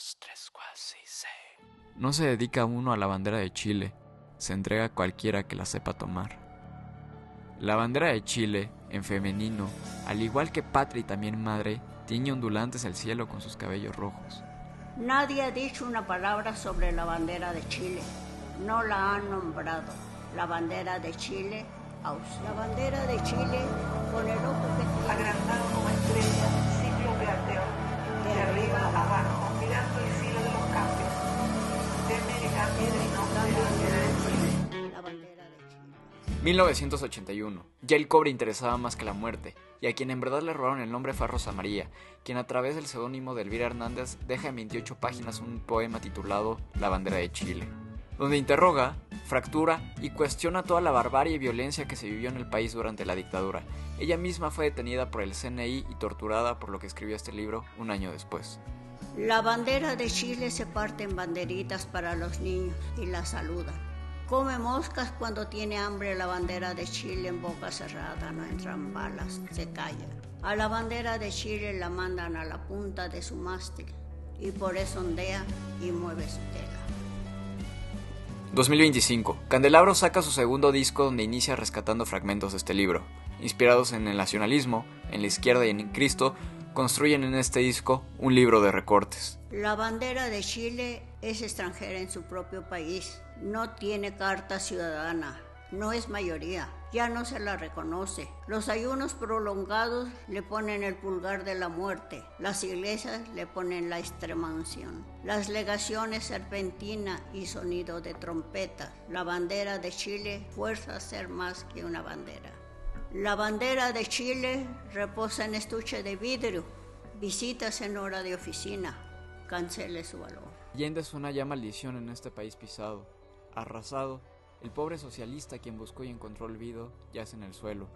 2, 3, 4, 6, 6. No se dedica uno a la bandera de Chile, se entrega a cualquiera que la sepa tomar. La bandera de Chile, en femenino, al igual que patria y también madre, tiñe ondulantes el cielo con sus cabellos rojos. Nadie ha dicho una palabra sobre la bandera de Chile. No la han nombrado. La bandera de Chile, la bandera de Chile, con el ojo que tiene, agrandado como estrella, ciclo plateado, de arriba a abajo, mirando el cielo de los cambios. Deme que cambie de nombre la bandera de Chile. la bandera de Chile. 1981. Ya el cobre interesaba más que la muerte, y a quien en verdad le robaron el nombre fue a Rosa María, quien a través del seudónimo de Elvira Hernández deja en 28 páginas un poema titulado La bandera de Chile, donde interroga, fractura y cuestiona toda la barbarie y violencia que se vivió en el país durante la dictadura. Ella misma fue detenida por el CNI y torturada, por lo que escribió este libro un año después. La bandera de Chile se parte en banderitas para los niños y la saludan. Come moscas cuando tiene hambre la bandera de Chile en boca cerrada, no entran balas, se calla. A la bandera de Chile la mandan a la punta de su mástil y por eso ondea y mueve su tela. 2025. Candelabro saca su segundo disco donde inicia rescatando fragmentos de este libro. Inspirados en el nacionalismo, en la izquierda y en Cristo, construyen en este disco un libro de recortes. La bandera de Chile es extranjera en su propio país, no tiene carta ciudadana, no es mayoría, ya no se la reconoce. Los ayunos prolongados le ponen el pulgar de la muerte, las iglesias le ponen la extremaunción, las legaciones serpentina y sonido de trompeta. La bandera de Chile fuerza a ser más que una bandera. La bandera de Chile reposa en estuche de vidrio, visitas en hora de oficina, cancele su valor. Allende suena ya maldición en este país pisado, arrasado. El pobre socialista, quien buscó y encontró olvido, yace en el suelo.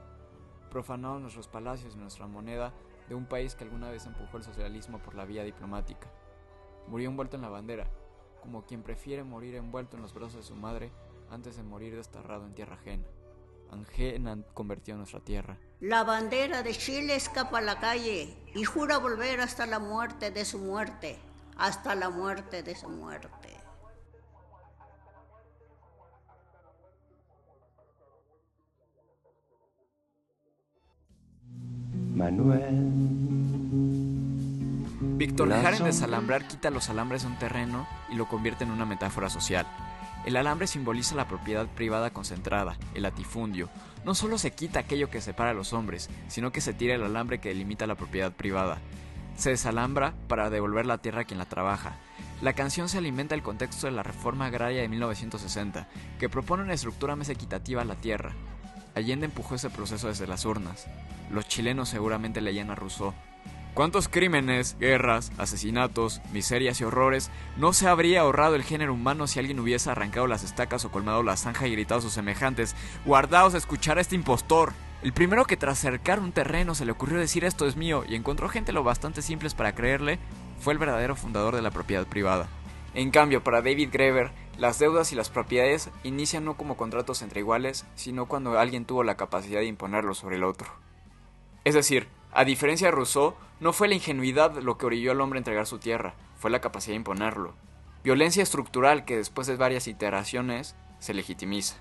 Profanados nuestros palacios y nuestra moneda de un país que alguna vez empujó el socialismo por la vía diplomática. Murió envuelto en la bandera, como quien prefiere morir envuelto en los brazos de su madre antes de morir desterrado en tierra ajena. Ajena convirtió nuestra tierra. La bandera de Chile escapa a la calle y jura volver hasta la muerte de su muerte, hasta la muerte de su muerte. Manuel. Víctor Jara en Desalambrar quita los alambres de un terreno y lo convierte en una metáfora social. El alambre simboliza la propiedad privada concentrada, el latifundio. No solo se quita aquello que separa a los hombres, sino que se tira el alambre que delimita la propiedad privada. Se desalambra para devolver la tierra a quien la trabaja. La canción se alimenta del contexto de la reforma agraria de 1960, que propone una estructura más equitativa a la tierra. Allende empujó ese proceso desde las urnas. Los chilenos seguramente leían a Rousseau. ¿Cuántos crímenes, guerras, asesinatos, miserias y horrores no se habría ahorrado el género humano si alguien hubiese arrancado las estacas o colmado la zanja y gritado a sus semejantes: «Guardaos a escuchar a este impostor»? El primero que tras cercar un terreno se le ocurrió decir «esto es mío» y encontró gente lo bastante simples para creerle, fue el verdadero fundador de la propiedad privada. En cambio, para David Graeber, las deudas y las propiedades inician no como contratos entre iguales, sino cuando alguien tuvo la capacidad de imponerlos sobre el otro. Es decir, a diferencia de Rousseau, no fue la ingenuidad lo que orilló al hombre a entregar su tierra, fue la capacidad de imponerlo. Violencia estructural que después de varias iteraciones se legitimiza.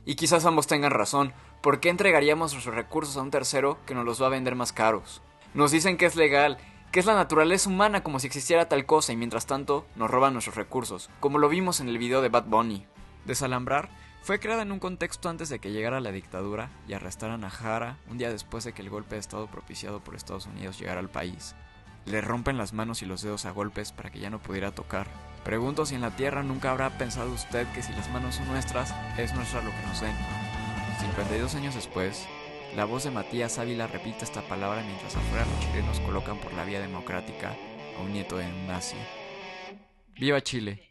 Y quizás ambos tengan razón. ¿Por qué entregaríamos nuestros recursos a un tercero que nos los va a vender más caros? Nos dicen que es legal, que es la naturaleza humana como si existiera tal cosa, y mientras tanto nos roban nuestros recursos, como lo vimos en el video de Bad Bunny. Desalambrar fue creada en un contexto antes de que llegara la dictadura y arrestaran a Jara un día después de que el golpe de estado propiciado por Estados Unidos llegara al país. Le rompen las manos y los dedos a golpes para que ya no pudiera tocar. Pregunto si en la tierra nunca habrá pensado usted que si las manos son nuestras, es nuestra lo que nos den. 52 años después, la voz de Matías Ávila repite esta palabra mientras afuera los chilenos colocan por la vía democrática a un nieto de un nazi. ¡Viva Chile!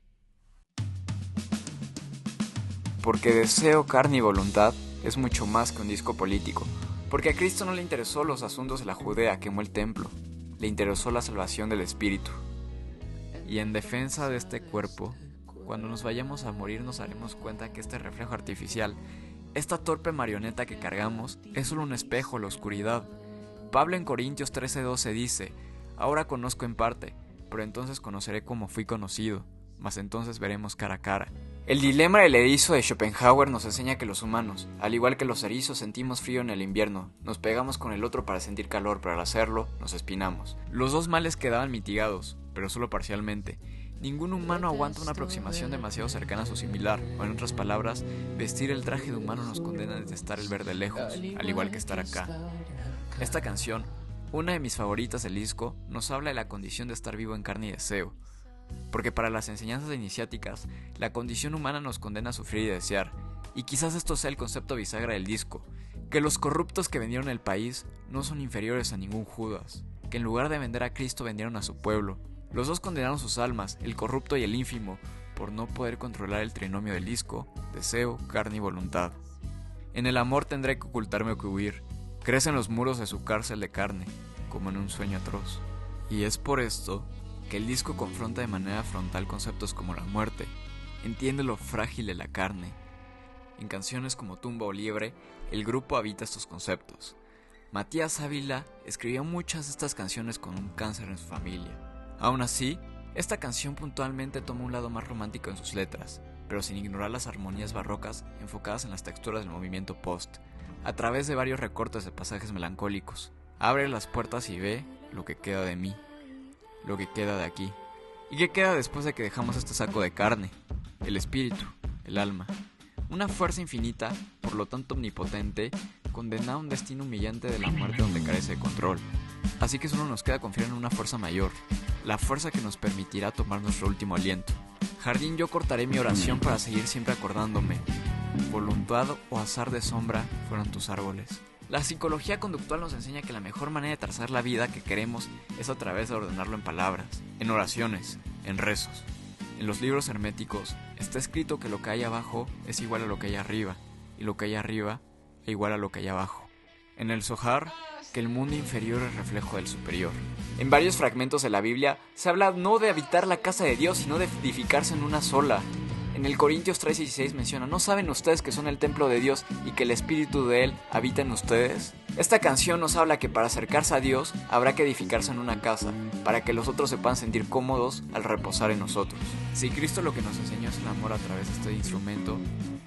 Porque Deseo, carne y voluntad es mucho más que un disco político. Porque a Cristo no le interesó los asuntos de la Judea, quemó el templo. Le interesó la salvación del espíritu. Y en defensa de este cuerpo, cuando nos vayamos a morir nos daremos cuenta que este reflejo artificial, esta torpe marioneta que cargamos, es solo un espejo, la oscuridad. Pablo en Corintios 13:12 dice: ahora conozco en parte, pero entonces conoceré como fui conocido, mas entonces veremos cara a cara. El dilema del erizo de Schopenhauer nos enseña que los humanos, al igual que los erizos, sentimos frío en el invierno, nos pegamos con el otro para sentir calor, pero al hacerlo, nos espinamos. Los dos males quedaban mitigados, pero solo parcialmente. Ningún humano aguanta una aproximación demasiado cercana a su similar, o en otras palabras, vestir el traje de humano nos condena a detestar el ver de lejos, al igual que estar acá. Esta canción, una de mis favoritas del disco, nos habla de la condición de estar vivo en carne y deseo, porque para las enseñanzas iniciáticas, la condición humana nos condena a sufrir y desear, y quizás esto sea el concepto bisagra del disco, que los corruptos que vendieron el país no son inferiores a ningún Judas, que en lugar de vender a Cristo vendieron a su pueblo. Los dos condenaron sus almas, el corrupto y el ínfimo, por no poder controlar el trinomio del disco, deseo, carne y voluntad. En el amor tendré que ocultarme o que huir, crecen los muros de su cárcel de carne, como en un sueño atroz. Y es por esto que el disco confronta de manera frontal conceptos como la muerte, entiende lo frágil de la carne. En canciones como Tumba o Liebre, el grupo habita estos conceptos. Matías Ávila escribió muchas de estas canciones con un cáncer en su familia. Aún así, esta canción puntualmente toma un lado más romántico en sus letras, pero sin ignorar las armonías barrocas enfocadas en las texturas del movimiento post, a través de varios recortes de pasajes melancólicos. Abre las puertas y ve lo que queda de mí, lo que queda de aquí. ¿Y qué queda después de que dejamos este saco de carne? El espíritu, el alma. Una fuerza infinita, por lo tanto omnipotente, condenada a un destino humillante de la muerte donde carece de control. Así que solo nos queda confiar en una fuerza mayor, la fuerza que nos permitirá tomar nuestro último aliento. Jardín, yo cortaré mi oración para seguir siempre acordándome. Voluntad o azar de sombra fueron tus árboles. La psicología conductual nos enseña que la mejor manera de trazar la vida que queremos es a través de ordenarlo en palabras, en oraciones, en rezos. En los libros herméticos está escrito que lo que hay abajo es igual a lo que hay arriba, y lo que hay arriba es igual a lo que hay abajo. En el Zohar, que el mundo inferior es reflejo del superior. En varios fragmentos de la Biblia se habla no de habitar la casa de Dios, sino de edificarse en una sola. En el Corintios 3:16 menciona, ¿no saben ustedes que son el templo de Dios y que el Espíritu de Él habita en ustedes? Esta canción nos habla que para acercarse a Dios habrá que edificarse en una casa, para que los otros se puedan sentir cómodos al reposar en nosotros. Si Cristo lo que nos enseñó es el amor a través de este instrumento,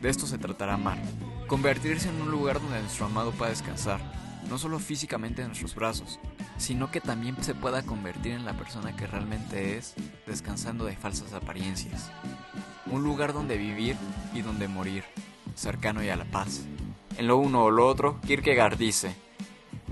de esto se tratará amar. Convertirse en un lugar donde nuestro amado pueda descansar, no solo físicamente en nuestros brazos, sino que también se pueda convertir en la persona que realmente es, descansando de falsas apariencias. Un lugar donde vivir y donde morir, cercano y a la paz. En lo uno o lo otro, Kierkegaard dice,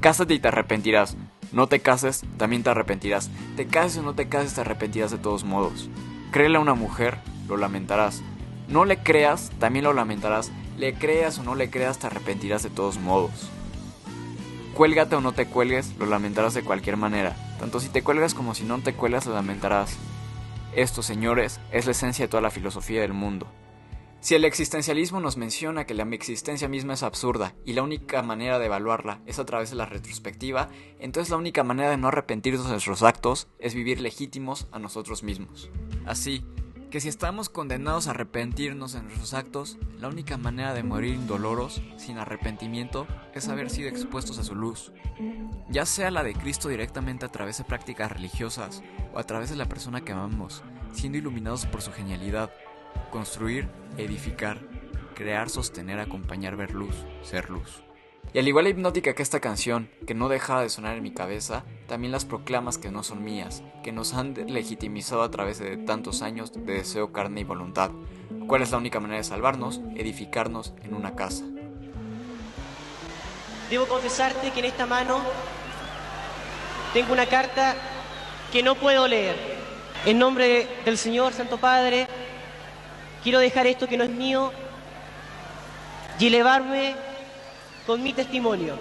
cásate y te arrepentirás, no te cases, también te arrepentirás, te cases o no te cases, te arrepentirás de todos modos. Créele a una mujer, lo lamentarás, no le creas, también lo lamentarás, le creas o no le creas, te arrepentirás de todos modos. Cuélgate o no te cuelgues, lo lamentarás de cualquier manera, tanto si te cuelgas como si no te cuelgas, lo lamentarás. Esto, señores, es la esencia de toda la filosofía del mundo. Si el existencialismo nos menciona que la existencia misma es absurda y la única manera de evaluarla es a través de la retrospectiva, entonces la única manera de no arrepentirnos de nuestros actos es vivir legítimos a nosotros mismos. Así que si estamos condenados a arrepentirnos de nuestros actos, la única manera de morir indoloros, sin arrepentimiento, es haber sido expuestos a su luz. Ya sea la de Cristo directamente a través de prácticas religiosas o a través de la persona que amamos, siendo iluminados por su genialidad. Construir, edificar, crear, sostener, acompañar, ver luz, ser luz. Y al igual de hipnótica que esta canción, que no deja de sonar en mi cabeza, también las proclamas que no son mías, que nos han legitimizado a través de tantos años de deseo, carne y voluntad. ¿Cuál es la única manera de salvarnos? Edificarnos en una casa. Debo confesarte que en esta mano tengo una carta que no puedo leer. En nombre del Señor Santo Padre, quiero dejar esto que no es mío y elevarme con mi testimonio.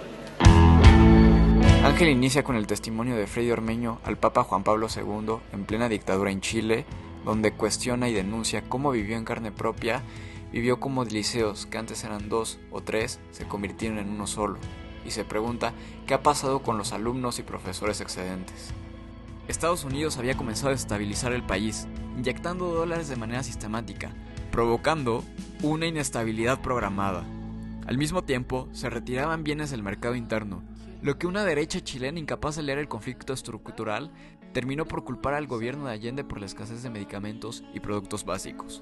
Ángel inicia con el testimonio de Freddy Ormeño al Papa Juan Pablo II en plena dictadura en Chile, donde cuestiona y denuncia cómo vivió en carne propia, vivió como liceos que antes eran 2 o 3 se convirtieron en uno solo, y se pregunta qué ha pasado con los alumnos y profesores excedentes. Estados Unidos había comenzado a estabilizar el país, inyectando dólares de manera sistemática, provocando una inestabilidad programada. Al mismo tiempo, se retiraban bienes del mercado interno, lo que una derecha chilena incapaz de leer el conflicto estructural terminó por culpar al gobierno de Allende por la escasez de medicamentos y productos básicos.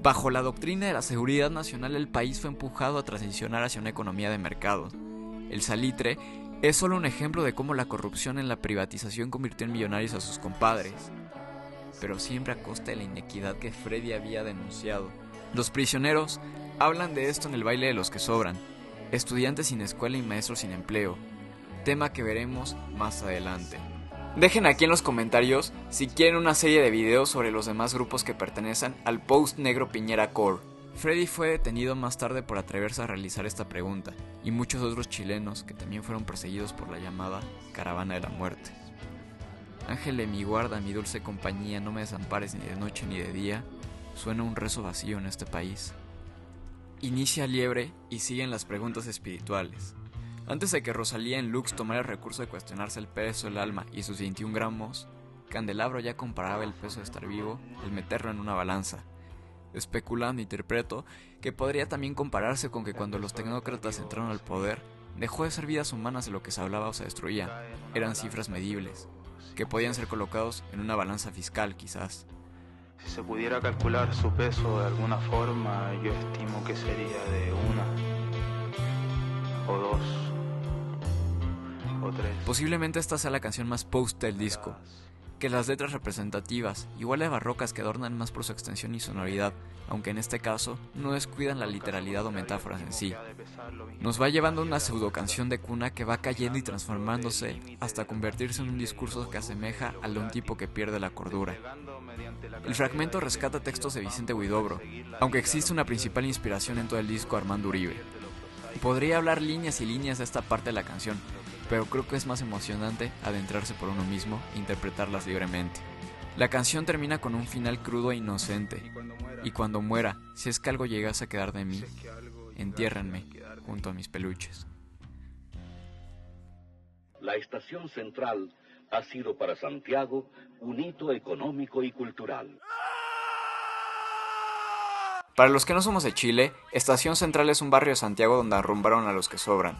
Bajo la doctrina de la seguridad nacional, el país fue empujado a transicionar hacia una economía de mercado. El salitre es solo un ejemplo de cómo la corrupción en la privatización convirtió en millonarios a sus compadres, pero siempre a costa de la inequidad que Freddy había denunciado. Los prisioneros hablan de esto en el baile de los que sobran, estudiantes sin escuela y maestros sin empleo, tema que veremos más adelante. Dejen aquí en los comentarios si quieren una serie de videos sobre los demás grupos que pertenecen al Post Negro Piñera Core. Freddy fue detenido más tarde por atreverse a realizar esta pregunta, y muchos otros chilenos que también fueron perseguidos por la llamada Caravana de la Muerte. Ángel de mi guarda, mi dulce compañía, no me desampares ni de noche ni de día, suena un rezo vacío en este país. Inicia Liebre y siguen las preguntas espirituales. Antes de que Rosalía en Lux tomara el recurso de cuestionarse el peso del alma y sus 21 gramos, Candelabro ya comparaba el peso de estar vivo al meterlo en una balanza. Especulando, interpreto que podría también compararse con que cuando los tecnócratas entraron al poder, dejó de ser vidas humanas de lo que se hablaba o se destruía. Eran cifras medibles, que podían ser colocados en una balanza fiscal quizás. Si se pudiera calcular su peso de alguna forma, yo estimo que sería de 1 o 2 o 3. Posiblemente esta sea la canción más post del disco, que las letras representativas, igual de barrocas que adornan más por su extensión y sonoridad, aunque en este caso no descuidan la literalidad o metáforas en sí. Nos va llevando a una pseudo canción de cuna que va cayendo y transformándose hasta convertirse en un discurso que asemeja al de un tipo que pierde la cordura. El fragmento rescata textos de Vicente Huidobro, aunque existe una principal inspiración en todo el disco, Armando Uribe. Podría hablar líneas y líneas de esta parte de la canción, pero creo que es más emocionante adentrarse por uno mismo e interpretarlas libremente. La canción termina con un final crudo e inocente, y cuando muera, si es que algo llegase a quedar de mí, entiérrenme junto a mis peluches. La estación central ha sido para Santiago un hito económico y cultural. Para los que no somos de Chile, Estación Central es un barrio de Santiago donde arrumbaron a los que sobran.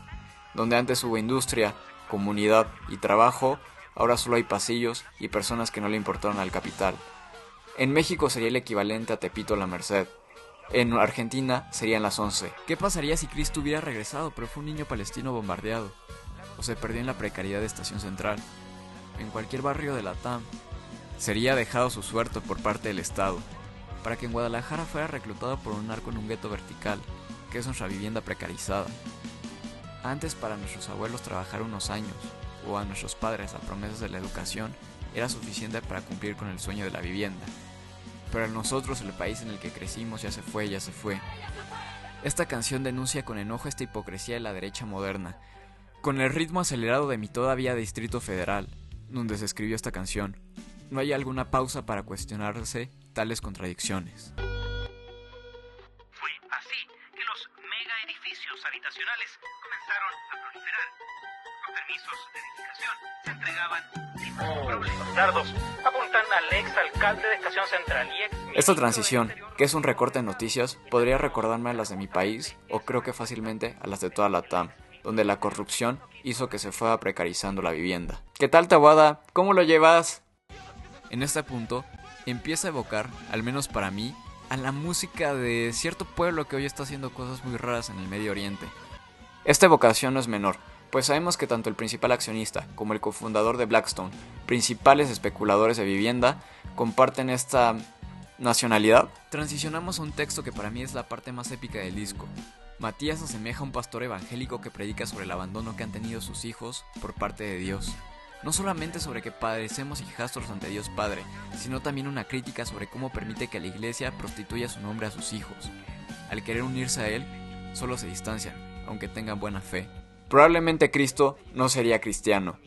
Donde antes hubo industria, comunidad y trabajo, ahora solo hay pasillos y personas que no le importaron al capital. En México sería el equivalente a Tepito La Merced. En Argentina serían las 11. ¿Qué pasaría si Cristo hubiera regresado pero fue un niño palestino bombardeado? ¿O se perdió en la precariedad de Estación Central? En cualquier barrio de la TAM, sería dejado su suerte por parte del Estado, para que en Guadalajara fuera reclutado por un narco en un gueto vertical, que es nuestra vivienda precarizada. Antes para nuestros abuelos trabajar unos años, o a nuestros padres a promesas de la educación, era suficiente para cumplir con el sueño de la vivienda. Pero a nosotros el país en el que crecimos ya se fue. Esta canción denuncia con enojo esta hipocresía de la derecha moderna, con el ritmo acelerado de mi todavía Distrito Federal, donde se escribió esta canción. No hay alguna pausa para cuestionarse tales contradicciones. Fue así que los mega edificios habitacionales comenzaron a proliferar. Los permisos de edificación se entregaban sin problemas. Dardos apuntan al ex alcalde de Estación Central y ex... Esta transición, que es un recorte en noticias, podría recordarme a las de mi país, o creo que fácilmente a las de toda la TAM, donde la corrupción hizo que se fuera precarizando la vivienda. ¿Qué tal, Taboada? ¿Cómo lo llevas? En este punto, empieza a evocar, al menos para mí, a la música de cierto pueblo que hoy está haciendo cosas muy raras en el Medio Oriente. Esta evocación no es menor, pues sabemos que tanto el principal accionista como el cofundador de Blackstone, principales especuladores de vivienda, comparten esta nacionalidad. Transicionamos a un texto que para mí es la parte más épica del disco. Matías asemeja a un pastor evangélico que predica sobre el abandono que han tenido sus hijos por parte de Dios. No solamente sobre que padecemos hijastros ante Dios Padre, sino también una crítica sobre cómo permite que la iglesia prostituya su nombre a sus hijos. Al querer unirse a él, solo se distancian, aunque tengan buena fe. Probablemente Cristo no sería cristiano.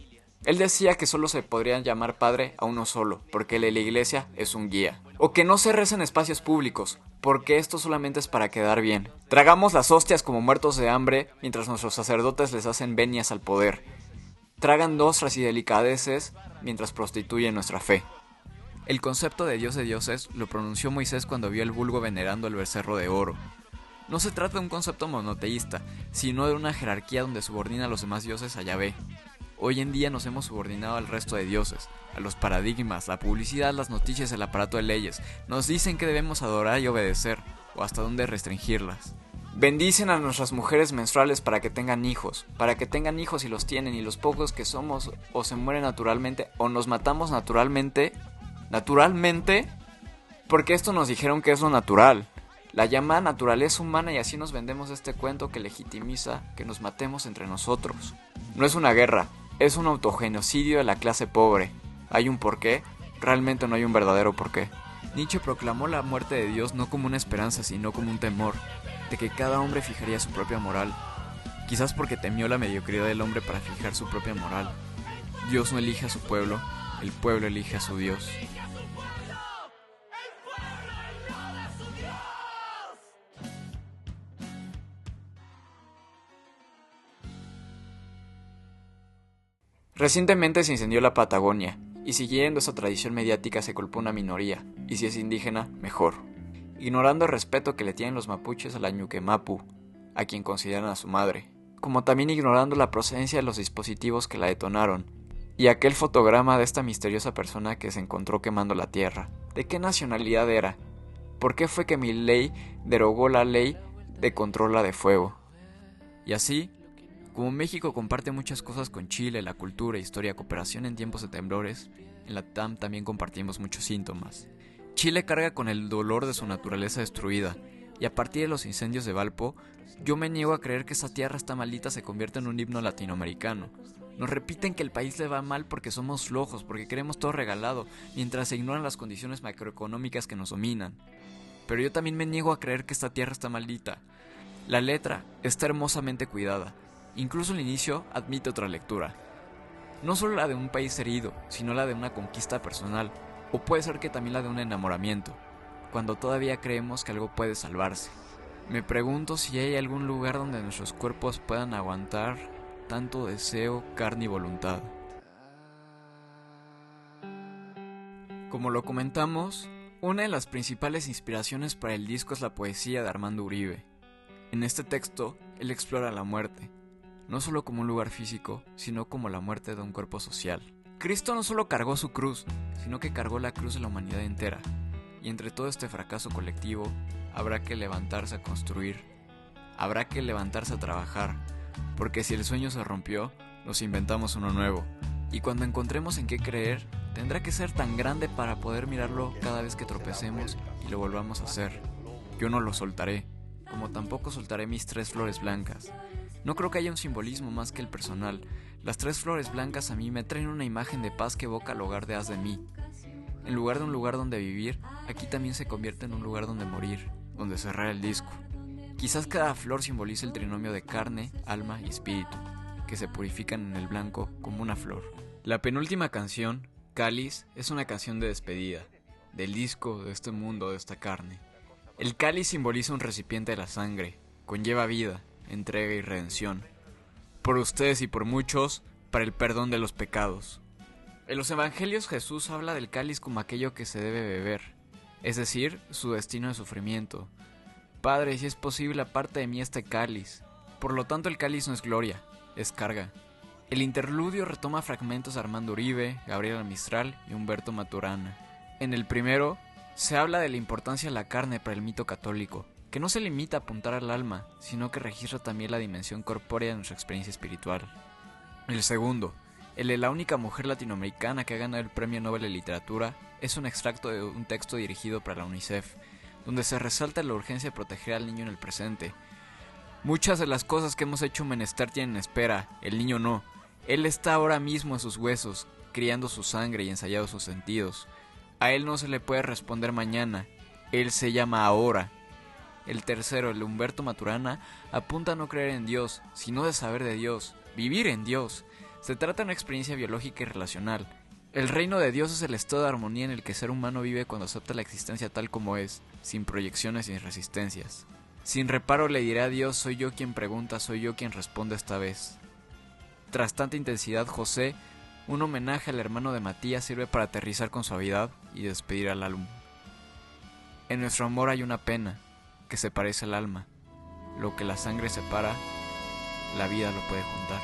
Él decía que solo se podrían llamar padre a uno solo, porque la iglesia es un guía. O que no se reza en espacios públicos, porque esto solamente es para quedar bien. Tragamos las hostias como muertos de hambre, mientras nuestros sacerdotes les hacen venias al poder. Tragan ostras y delicadeces, mientras prostituyen nuestra fe. El concepto de Dios de dioses lo pronunció Moisés cuando vio el vulgo venerando el becerro de oro. No se trata de un concepto monoteísta, sino de una jerarquía donde subordina a los demás dioses a Yahvé. Hoy en día nos hemos subordinado al resto de dioses, a los paradigmas, la publicidad, las noticias, el aparato de leyes. Nos dicen que debemos adorar y obedecer, o hasta dónde restringirlas. Bendicen a nuestras mujeres menstruales para que tengan hijos y los tienen, y los pocos que somos o se mueren naturalmente o nos matamos naturalmente, porque esto nos dijeron que es lo natural. La llamada naturaleza humana, y así nos vendemos este cuento que legitimiza que nos matemos entre nosotros. No es una guerra, es un autogenocidio de la clase pobre. ¿Hay un porqué? Realmente no hay un verdadero porqué. Nietzsche proclamó la muerte de Dios no como una esperanza, sino como un temor, de que cada hombre fijaría su propia moral. Quizás porque temió la mediocridad del hombre para fijar su propia moral. Dios no elige a su pueblo, el pueblo elige a su Dios. Recientemente se incendió la Patagonia, y siguiendo esa tradición mediática se culpó una minoría, y si es indígena, mejor. Ignorando el respeto que le tienen los mapuches a la Ñuquemapu, a quien consideran a su madre, como también ignorando la procedencia de los dispositivos que la detonaron, y aquel fotograma de esta misteriosa persona que se encontró quemando la tierra. ¿De qué nacionalidad era? ¿Por qué fue que Milei derogó la ley de control de fuego? Y así, como México comparte muchas cosas con Chile, la cultura, historia, cooperación en tiempos de temblores, en la TAM también compartimos muchos síntomas. Chile carga con el dolor de su naturaleza destruida, y a partir de los incendios de Valpo, yo me niego a creer que esa tierra está maldita se convierte en un himno latinoamericano. Nos repiten que el país le va mal porque somos flojos, porque queremos todo regalado, mientras se ignoran las condiciones macroeconómicas que nos dominan. Pero yo también me niego a creer que esta tierra está maldita. La letra está hermosamente cuidada. Incluso el inicio admite otra lectura. No solo la de un país herido, sino la de una conquista personal, o puede ser que también la de un enamoramiento, cuando todavía creemos que algo puede salvarse. Me pregunto si hay algún lugar donde nuestros cuerpos puedan aguantar tanto deseo, carne y voluntad. Como lo comentamos, una de las principales inspiraciones para el disco es la poesía de Armando Uribe. En este texto, él explora la muerte, no solo como un lugar físico, sino como la muerte de un cuerpo social. Cristo no solo cargó su cruz, sino que cargó la cruz de la humanidad entera. Y entre todo este fracaso colectivo, habrá que levantarse a construir, habrá que levantarse a trabajar, porque si el sueño se rompió, nos inventamos uno nuevo. Y cuando encontremos en qué creer, tendrá que ser tan grande para poder mirarlo cada vez que tropecemos y lo volvamos a hacer. Yo no lo soltaré, como tampoco soltaré mis 3 flores blancas. No creo que haya un simbolismo más que el personal. Las 3 flores blancas a mí me traen una imagen de paz que evoca el hogar de Haz de mí. En lugar de un lugar donde vivir, aquí también se convierte en un lugar donde morir, donde cerrar el disco. Quizás cada flor simbolice el trinomio de carne, alma y espíritu, que se purifican en el blanco como una flor. La penúltima canción, Cáliz, es una canción de despedida, del disco, de este mundo, de esta carne. El cáliz simboliza un recipiente de la sangre, conlleva vida, entrega y redención. Por ustedes y por muchos, para el perdón de los pecados. En los evangelios Jesús habla del cáliz como aquello que se debe beber, es decir, su destino de sufrimiento. Padre, si es posible, aparte de mí este cáliz. Por lo tanto, el cáliz no es gloria, es carga. El interludio retoma fragmentos de Armando Uribe, Gabriela Mistral y Humberto Maturana. En el primero, se habla de la importancia de la carne para el mito católico, que no se limita a apuntar al alma, sino que registra también la dimensión corpórea de nuestra experiencia espiritual. El segundo, el de la única mujer latinoamericana que ha ganado el Premio Nobel de Literatura, es un extracto de un texto dirigido para la UNICEF, donde se resalta la urgencia de proteger al niño en el presente. Muchas de las cosas que hemos hecho menester tienen espera, el niño no. Él está ahora mismo en sus huesos, criando su sangre y ensayando sus sentidos. A él no se le puede responder mañana, él se llama ahora. El tercero, el de Humberto Maturana, apunta a no creer en Dios, sino de saber de Dios, vivir en Dios. Se trata de una experiencia biológica y relacional. El reino de Dios es el estado de armonía en el que el ser humano vive cuando acepta la existencia tal como es, sin proyecciones y resistencias. Sin reparo le diré a Dios, soy yo quien pregunta, soy yo quien responde esta vez. Tras tanta intensidad, José, un homenaje al hermano de Matías, sirve para aterrizar con suavidad y despedir al álbum. En nuestro amor hay una pena, que se parece al alma. Lo que la sangre separa, la vida lo puede juntar.